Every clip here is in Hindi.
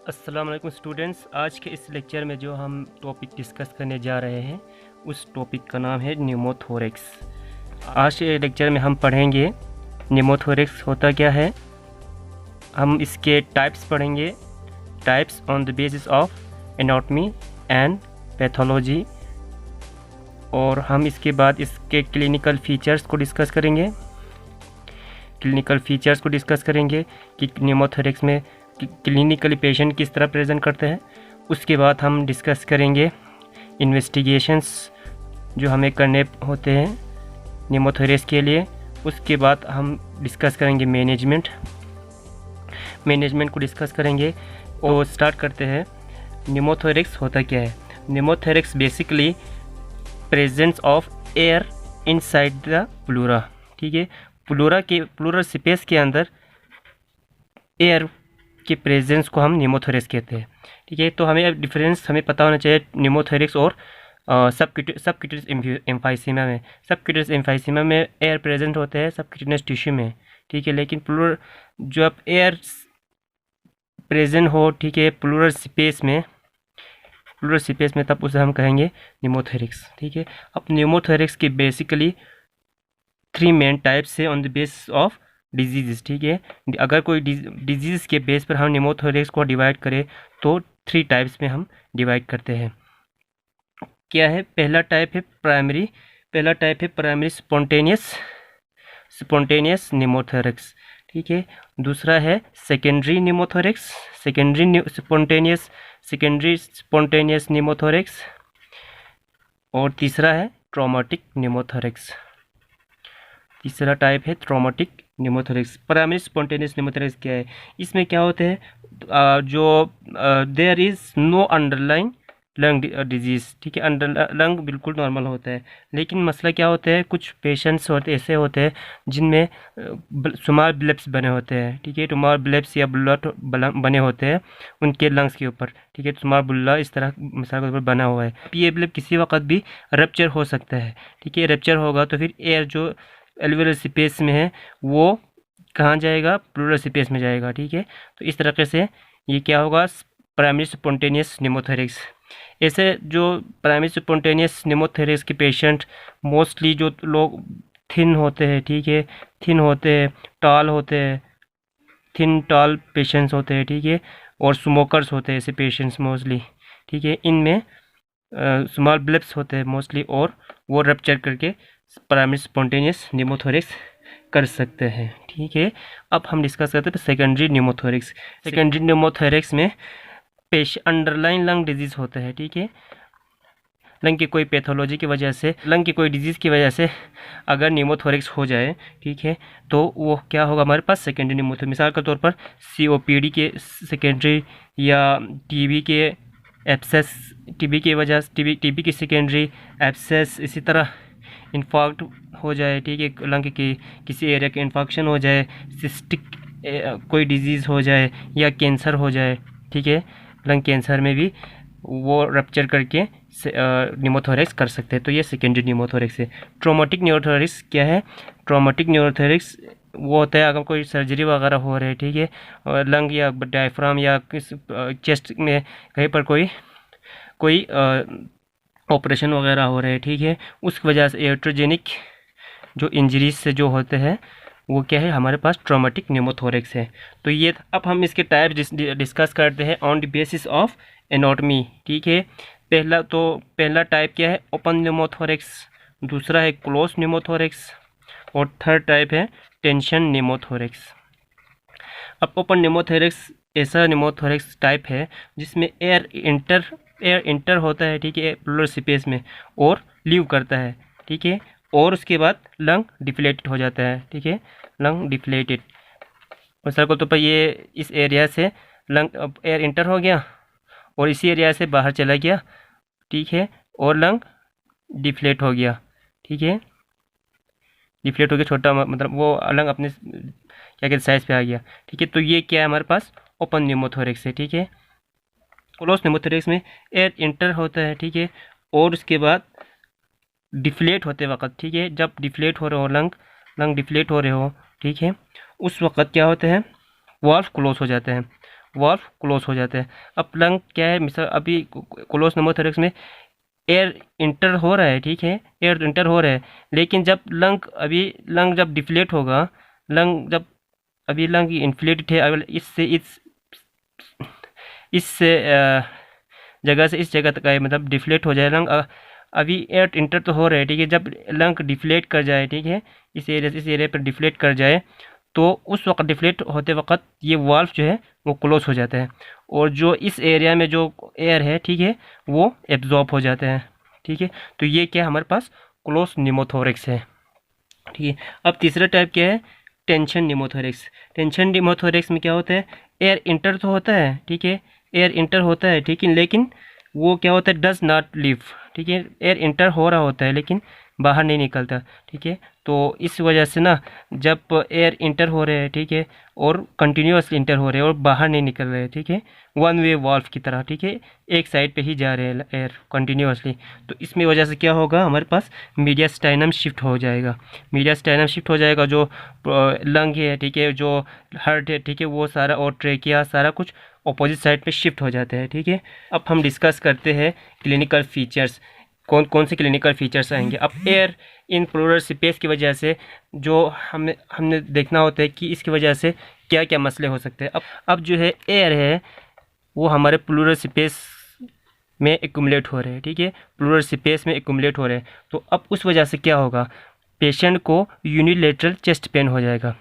अस्सलाम वालेकुम स्टूडेंट्स। आज के इस लेक्चर में जो हम टॉपिक डिस्कस करने जा रहे हैं उस टॉपिक का नाम है न्यूमोथोरेक्स। आज के लेक्चर में हम पढ़ेंगे न्यूमोथोरेक्स होता क्या है, हम इसके टाइप्स पढ़ेंगे, types on the basis of anatomy and pathology, और हम इसके बाद इसके क्लिनिकल फीचर्स को डिस्कस करेंगे। कि न्यूमोथोरेक्स में क्लिनिकली पेशेंट किस तरह प्रेजेंट करते हैं। उसके बाद हम डिस्कस करेंगे इन्वेस्टिगेशंस जो हमें करने होते हैं न्यूमोथोरेक्स के लिए। उसके बाद हम डिस्कस करेंगे मैनेजमेंट को डिस्कस करेंगे। और स्टार्ट करते हैं। न्यूमोथोरेक्स होता क्या है। Pneumothorax basically presence of air inside the pleura. ठीक है, प्लूरल स्पेस के अंदर एयर के प्रेजेंस को हम न्यूमोथोरेक्स कहते हैं। ठीक है, तो हमें डिफरेंस हमें पता होना चाहिए न्यूमोथोरेक्स और सबक्यूटेनियस एम्फाइसीमा में। सबक्यूटेनियस एम्फाइसीमा में एयर प्रेजेंट होते हैं सबक्यूटेनियस टिश्यू में। ठीक है, लेकिन प्लूरल जब एयर प्रेजेंट हो, ठीक है, प्लूरल स्पेस में तब उसे हम कहेंगे न्यूमोथोरेक्स। ठीक है, अब न्यूमोथोरेक्स की बेसिकली 3 मेन टाइप्स है on the basis of disease. ठीक है, अगर कोई डिजीज़ के बेस पर हम न्यूमोथोरेक्स को डिवाइड करें तो 3 टाइप्स में हम डिवाइड करते हैं। क्या है? पहला टाइप है प्राइमरी स्पॉन्टेनियस न्यूमोथोरेक्स। ठीक है, दूसरा है सेकेंडरी स्पॉन्टेनियस न्यूमोथोरेक्स, और तीसरा है ट्रॉमेटिक न्यूमोथोरेक्स। तीसरा टाइप है traumatic pneumothorax. Primary spontaneous pneumothorax क्या है? इसमें क्या होते हैं, there is no underline lung disease. ठीक है, लंग बिल्कुल नॉर्मल होता है, लेकिन मसला क्या होता है, कुछ पेशेंट्स ऐसे होते हैं जिनमें स्मॉल ब्लब्स बने होते हैं। ठीक है, स्मॉल ब्लब्स या बुल्ला बने होते हैं उनके लंग्स के ऊपर। ठीक है, स्मॉल बुल्ला इस तरह मिसाल के ऊपर बना हुआ है। ये ब्लब किसी वक्त भी रप्चर हो सकता है। ठीक है, रप्चर होगा तो फिर एयर जो एल्वेओलर स्पेस में है वो कहाँ जाएगा? प्लूरल स्पेस में जाएगा। ठीक है, तो इस तरीके से ये क्या होगा, प्राइमरी स्पॉन्टेनियस न्यूमोथोरेक्स। ऐसे जो प्राइमरी स्पॉन्टेनियस न्यूमोथोरेक्स के पेशेंट मोस्टली जो लोग थिन होते हैं, ठीक है, टाल पेशेंट्स होते हैं। ठीक है, और स्मोकर्स होते हैं ऐसे पेशेंट्स मोस्टली। ठीक है, इनमें स्मॉल ब्लब्स होते हैं मोस्टली, और वो रप्चर करके प्राइमरी स्पॉन्टेनियस न्यूमोथोरेक्स कर सकते हैं। ठीक है, अब हम डिस्कस करते हैं सेकेंडरी न्यूमोथोरेक्स में अंडरलाइन लंग डिजीज़ होता है। ठीक है, लंग की कोई पैथोलॉजी की वजह से, लंग की कोई डिजीज़ की वजह से अगर न्यूमोथोरेक्स हो जाए, ठीक है, तो वो क्या होगा हमारे पास सेकेंडरी न्यूमोथोरेक्स। मिसाल के तौर पर COPD के सेकेंडरी, या TB के एब्सेस, टीबी की सेकेंडरी एब्सेस, इसी तरह इन्फाक्ट हो जाए। ठीक है, लंग की किसी एरिया के इन्फेक्शन हो जाए, सिस्टिक कोई डिजीज़ हो जाए, या कैंसर हो जाए। ठीक है, लंग कैंसर में भी वो रप्चर करके न्यूमोथोरेक्स कर सकते हैं, तो ये सेकेंडरी न्यूमोथोरेक्स है। ट्रॉमेटिक न्यूमोथोरेक्स क्या है? ट्रॉमेटिक न्यूमोथोरेक्स वो होता है अगर कोई सर्जरी वगैरह हो रही है, ठीक है, और लंग या डायफ्राम या किस चेस्ट में कहीं पर कोई ऑपरेशन वगैरह हो रहे हैं, ठीक है, उस वजह से एट्रोजेनिक जो इंजरीज से जो होते हैं वो क्या है, हमारे पास ट्रॉमेटिक न्यूमोथोरेक्स है। तो ये अब हम इसके टाइप डिस्कस करते हैं on the basis of anatomy. ठीक है, पहला टाइप क्या है? ओपन न्यूमोथोरेक्स, दूसरा है क्लोज न्यूमोथोरेक्स, और थर्ड टाइप है टेंशन न्यूमोथोरेक्स। अब ओपन न्यूमोथोरेक्स ऐसा न्यूमोथोरेक्स टाइप है जिसमें एयर इंटर होता है, ठीक है, प्लूरल स्पेस में, और लीव करता है। ठीक है, और उसके बाद लंग डिफ्लेटेड हो जाता है। ठीक है, लंग डिफ्लेटेड मिसाल को तो पर ये इस एरिया से लंग एयर इंटर हो गया और इसी एरिया से बाहर चला गया। ठीक है, और लंग डिफ्लेट हो गया। ठीक है, डिफ्लेट हो गया, छोटा मतलब वो लंग अपने क्या कहते साइज पे आ गया। ठीक है, तो ये क्या है हमारे पास ओपन न्यूमोथोरेक्स है। ठीक है, क्लोज न्यूमोथोरेक्स में एयर इंटर होता है, ठीक है, और उसके बाद डिफ्लेट होते वक्त, ठीक है, जब डिफ्लेट हो रहे हो लंग डिफ्लेट हो रहे हो, ठीक है, उस वक्त क्या होते हैं, वाल्व क्लोज हो जाते हैं। वाल्व क्लोज हो जाता है। अब लंग क्या है, मिसाल अभी क्लोज न्यूमोथोरैक्स में एयर इंटर हो रहा है, ठीक है, एयर इंटर हो रहा है, लेकिन जब लंग जब डिफ्लेट होगा, लंग जब अभी लंग इन्फ्लेटेड है, अगर इस जगह से इस जगह तक आए, मतलब डिफ्लेट हो जाए लंग, अभी एयर इंटर तो हो रहा है, ठीक है, जब लंग डिफ्लेट कर जाए, ठीक है, इस एरिया पर डिफ्लेट कर जाए, तो उस वक्त डिफ्लेट होते वक्त ये वाल्व जो है वो क्लोज हो जाता है, और जो इस एरिया में जो एयर है, ठीक है, वो एब्जॉर्ब हो जाता है, ठीक है। तो ये क्या हमारे पास क्लोज न्यूमोथोरैक्स है, ठीक है। अब तीसरा टाइप क्या है, टेंशन न्यूमोथोरैक्स। टेंशन न्यूमोथोरैक्स में क्या होता है, एयर इंटर तो होता है, ठीक है, एयर इंटर होता है, ठीक है, लेकिन वो क्या होता है, डज नॉट लीव, ठीक है, एयर इंटर हो रहा होता है लेकिन बाहर नहीं निकलता, ठीक है। तो इस वजह से ना, जब एयर इंटर हो रहे हैं, ठीक है, और कंटिन्यूसली इंटर हो रहे हैं और बाहर नहीं निकल रहे हैं, ठीक है, वन वे वाल्व की तरह, ठीक है, एक साइड पे ही जा रहे हैं एयर कंटिन्यूसली, तो इसमें वजह से क्या होगा, हमारे पास मीडियास्टाइनम शिफ्ट हो जाएगा। मीडियास्टाइनम शिफ्ट हो जाएगा, जो लंग है, ठीक है, जो हार्ट है, ठीक है, वो सारा, और ट्रेकिया, सारा कुछ अपोजिट साइड पे शिफ्ट हो जाते हैं, ठीक है। अब हम डिस्कस करते हैं क्लिनिकल फीचर्स, कौन कौन से क्लिनिकल फीचर्स आएंगे। अब एयर इन प्लूरल स्पेस की वजह से जो हमने देखना होता है कि इसकी वजह से क्या क्या मसले हो सकते हैं। अब जो है एयर है वो हमारे प्लूरल स्पेस में एक्यूमुलेट हो रहे हैं, ठीक है, प्लूरल स्पेस में एक्यूमुलेट हो रहे हैं, तो अब उस वजह से क्या होगा, पेशेंट को यूनिलेटरल चेस्ट पेन हो जाएगा,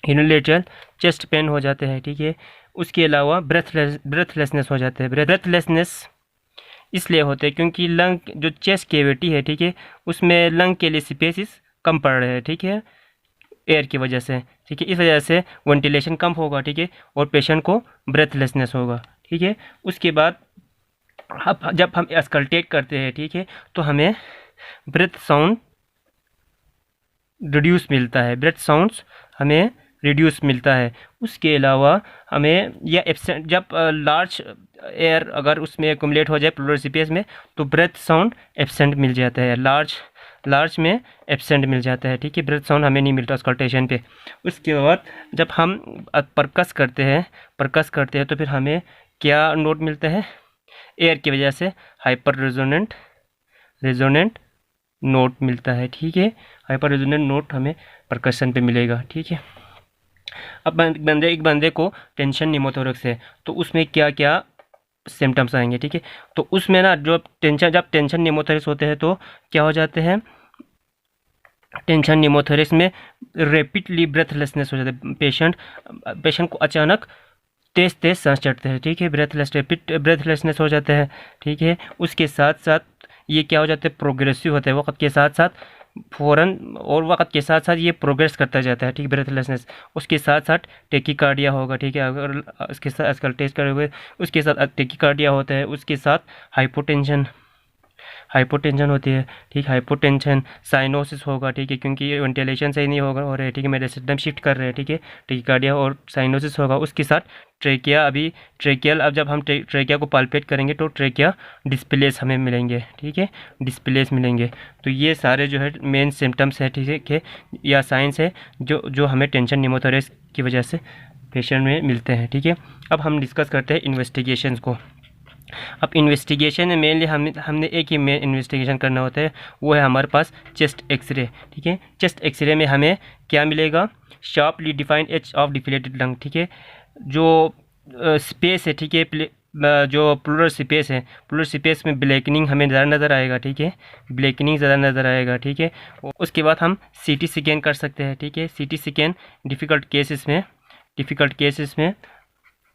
यूनिलेटरल चेस्ट पेन हो जाते हैं, ठीक है। उसके अलावा ब्रेथलेसनेस हो जाते हैं। ब्रेथलेसनेस इसलिए होते हैं क्योंकि लंग जो चेस्ट कैविटी है, ठीक है, उसमें लंग के लिए स्पेसिस कम पड़ रहे हैं, ठीक है, एयर की वजह से, ठीक है, इस वजह से वेंटिलेशन कम होगा, ठीक है, और पेशेंट को ब्रेथलेसनेस होगा, ठीक है। उसके बाद अब जब हम एक्सकल्टेट करते हैं, ठीक है, तो हमें ब्रेथ साउंड रिड्यूस मिलता है, ब्रेथ साउंड्स हमें रिड्यूस मिलता है। उसके अलावा हमें या एब्सेंट, जब लार्ज एयर अगर उसमें एक्यूमुलेट हो जाए प्लूरल स्पेस में, तो ब्रेथ साउंड एब्सेंट मिल जाता है, लार्ज में एब्सेंट मिल जाता है, ठीक है, ब्रेथ साउंड हमें नहीं मिलता ऑस्कल्टेशन पे। उसके बाद जब हम परकस करते हैं तो फिर हमें क्या नोट मिलता है, एयर की वजह से हाइपर रेजोनेंट नोट मिलता है, ठीक है, हाइपर रेजोनेंट नोट हमें परकशन पे मिलेगा, ठीक है। अब एक बंदे को टेंशन न्यूमोथोरैक्स है, तो उसमें क्या क्या सिम्टम्स आएंगे, ठीक है। तो उसमें ना जब टेंशन न्यूमोथोरैक्स होते हैं तो क्या हो जाते हैं, टेंशन न्यूमोथोरैक्स में रैपिडली ब्रेथलेसनेस हो जाता है, पेशेंट को अचानक तेज सांस चढ़ते हैं, ठीक है, रैपिड ब्रेथलेसनेस हो जाता है, ठीक है। उसके साथ साथ ये क्या हो जाता है, प्रोग्रेसिव होता है, वक्त के साथ साथ फ़ौरन, और वक्त के साथ साथ ये प्रोग्रेस करता जाता है, ठीक, ब्रेथलेसनेस। उसके साथ साथ टेकिकार्डिया होगा, ठीक है, अगर उसके साथ आजकल टेस्ट करोगे, उसके साथ टेकिकार्डिया होता है, उसके साथ हाइपोटेंशन होती है, ठीक, हाइपोटेंशन, साइनोसिस होगा, ठीक है, क्योंकि वेंटिलेशन सही नहीं होगा और ठीक है, मेरे सिस्टम शिफ्ट कर रहे हैं, ठीक है, टेकिकार्डिया और साइनोसिस होगा। उसके साथ ट्रेकिया, अभी ट्रेकियल, अब जब हम ट्रेकिया को पाल्पेट करेंगे तो ट्रेकिया डिस्प्लेस हमें मिलेंगे, ठीक है, डिस्प्लेस मिलेंगे। तो ये सारे जो है मेन सिम्टम्स है, ठीक है, या साइंस है जो हमें टेंशन न्यूमोथोरैक्स की वजह से पेशेंट में मिलते हैं, ठीक है। अब हम डिस्कस करते हैं इन्वेस्टिगेशंस को। अब इन्वेस्टिगेशन में मेनली हमने एक ही मेन इन्वेस्टिगेशन करना होता है, वो है हमारे पास चेस्ट एक्सरे, ठीक है। चेस्ट एक्सरे में हमें क्या मिलेगा, sharply defined edge of deflated lung, ठीक है, जो स्पेस है, ठीक है, जो प्लूरल स्पेस है, प्लूरल स्पेस में ब्लैकनिंग हमें ज़्यादा नज़र आएगा, ठीक है, ब्लैकनिंग ज़्यादा नज़र आएगा, ठीक है। उसके बाद हम सीटी स्कैन कर सकते हैं, ठीक है, सीटी स्कैन डिफ़िकल्ट केसेस में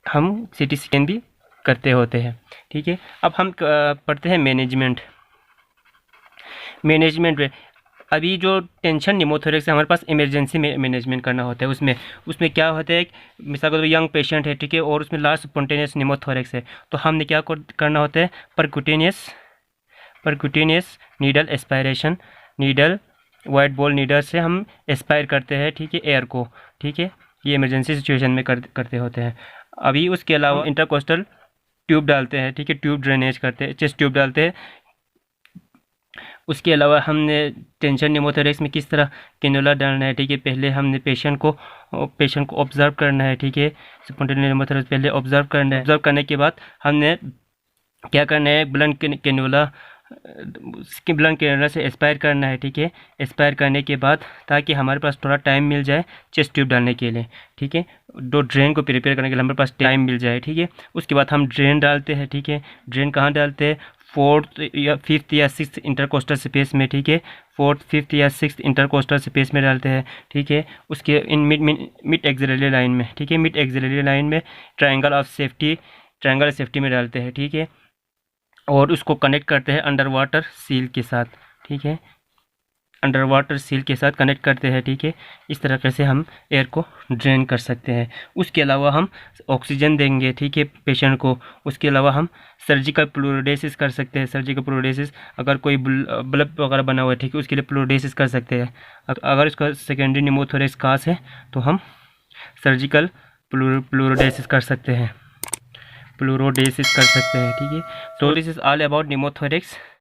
हम सीटी स्कैन भी करते होते हैं, ठीक है। अब हम पढ़ते हैं मैनेजमेंट में। अभी जो टेंशन न्यूमोथोरैक्स है, हमारे पास इमरजेंसी में मैनेजमेंट करना होता है। उसमें क्या होता है, मिसाल को यंग पेशेंट है, ठीक है, और उसमें लार्ज स्पॉन्टेनियस न्यूमोथोरैक्स है, तो हमने क्या करना होता है, percutaneous needle aspiration, needle white ball needle से हम एस्पायर करते हैं, ठीक है, एयर को, ठीक है, ये इमरजेंसी सिचुएशन में करते होते हैं। अभी उसके अलावा इंटरकोस्टल ट्यूब डालते हैं, ठीक है, ट्यूब ड्रेनेज करते हैं, चेस्ट ट्यूब डालते हैं। उसके अलावा हमने टेंशन निमोथोरेक्स में किस तरह कैनुला डालना है, ठीक है। पहले हमने पेशेंट को ऑब्जर्व करना है, ठीक है। स्पॉन्टेनियस निमोथोरेक्स पहले ऑब्जर्व करना है। ऑब्जर्व करने के बाद हमने क्या करना है, ब्लड कैनुला उसकी ब्लड कैनुला से एस्पायर करना है, ठीक है। एस्पायर करने के बाद ताकि हमारे पास थोड़ा टाइम मिल जाए चेस्ट ट्यूब डालने के लिए, ठीक है। दो ड्रेन को प्रिपेयर करने के लिए हमारे पास टाइम मिल जाए, ठीक है। उसके बाद हम ड्रेन डालते हैं, ठीक है। ड्रेन कहाँ डालते हैं, 4th या 5th या 6th इंटरकोस्टल स्पेस में, ठीक है। 4th 5th या 6th इंटरकोस्टल स्पेस में डालते हैं, ठीक है। उसके इन मिड एक्सिलरी लाइन में, ठीक है। मिड एक्सिलरी लाइन में ट्रायंगल सेफ्टी में डालते हैं, ठीक है। और उसको कनेक्ट करते हैं अंडर वाटर सील के साथ, ठीक है। अंडर वाटर सील के साथ कनेक्ट करते हैं, ठीक है। इस तरीके से हम एयर को ड्रेन कर सकते हैं। उसके अलावा हम ऑक्सीजन देंगे, ठीक है, पेशेंट को। उसके अलावा हम सर्जिकल फ्लूरोडेसिस कर सकते हैं। सर्जिकल फ्लूरोडेसिस अगर कोई ब्लब वगैरह बना हुआ है, ठीक है, उसके लिए फ्लूरोडेसिस कर सकते हैं। अगर उसका सेकेंडरी निमोथोरेक्स कास है तो हम सर्जिकल फ्लूरोडेसिस कर सकते हैं, ठीक है। तो दिस इज ऑल अबाउट निमोथोरेक्स।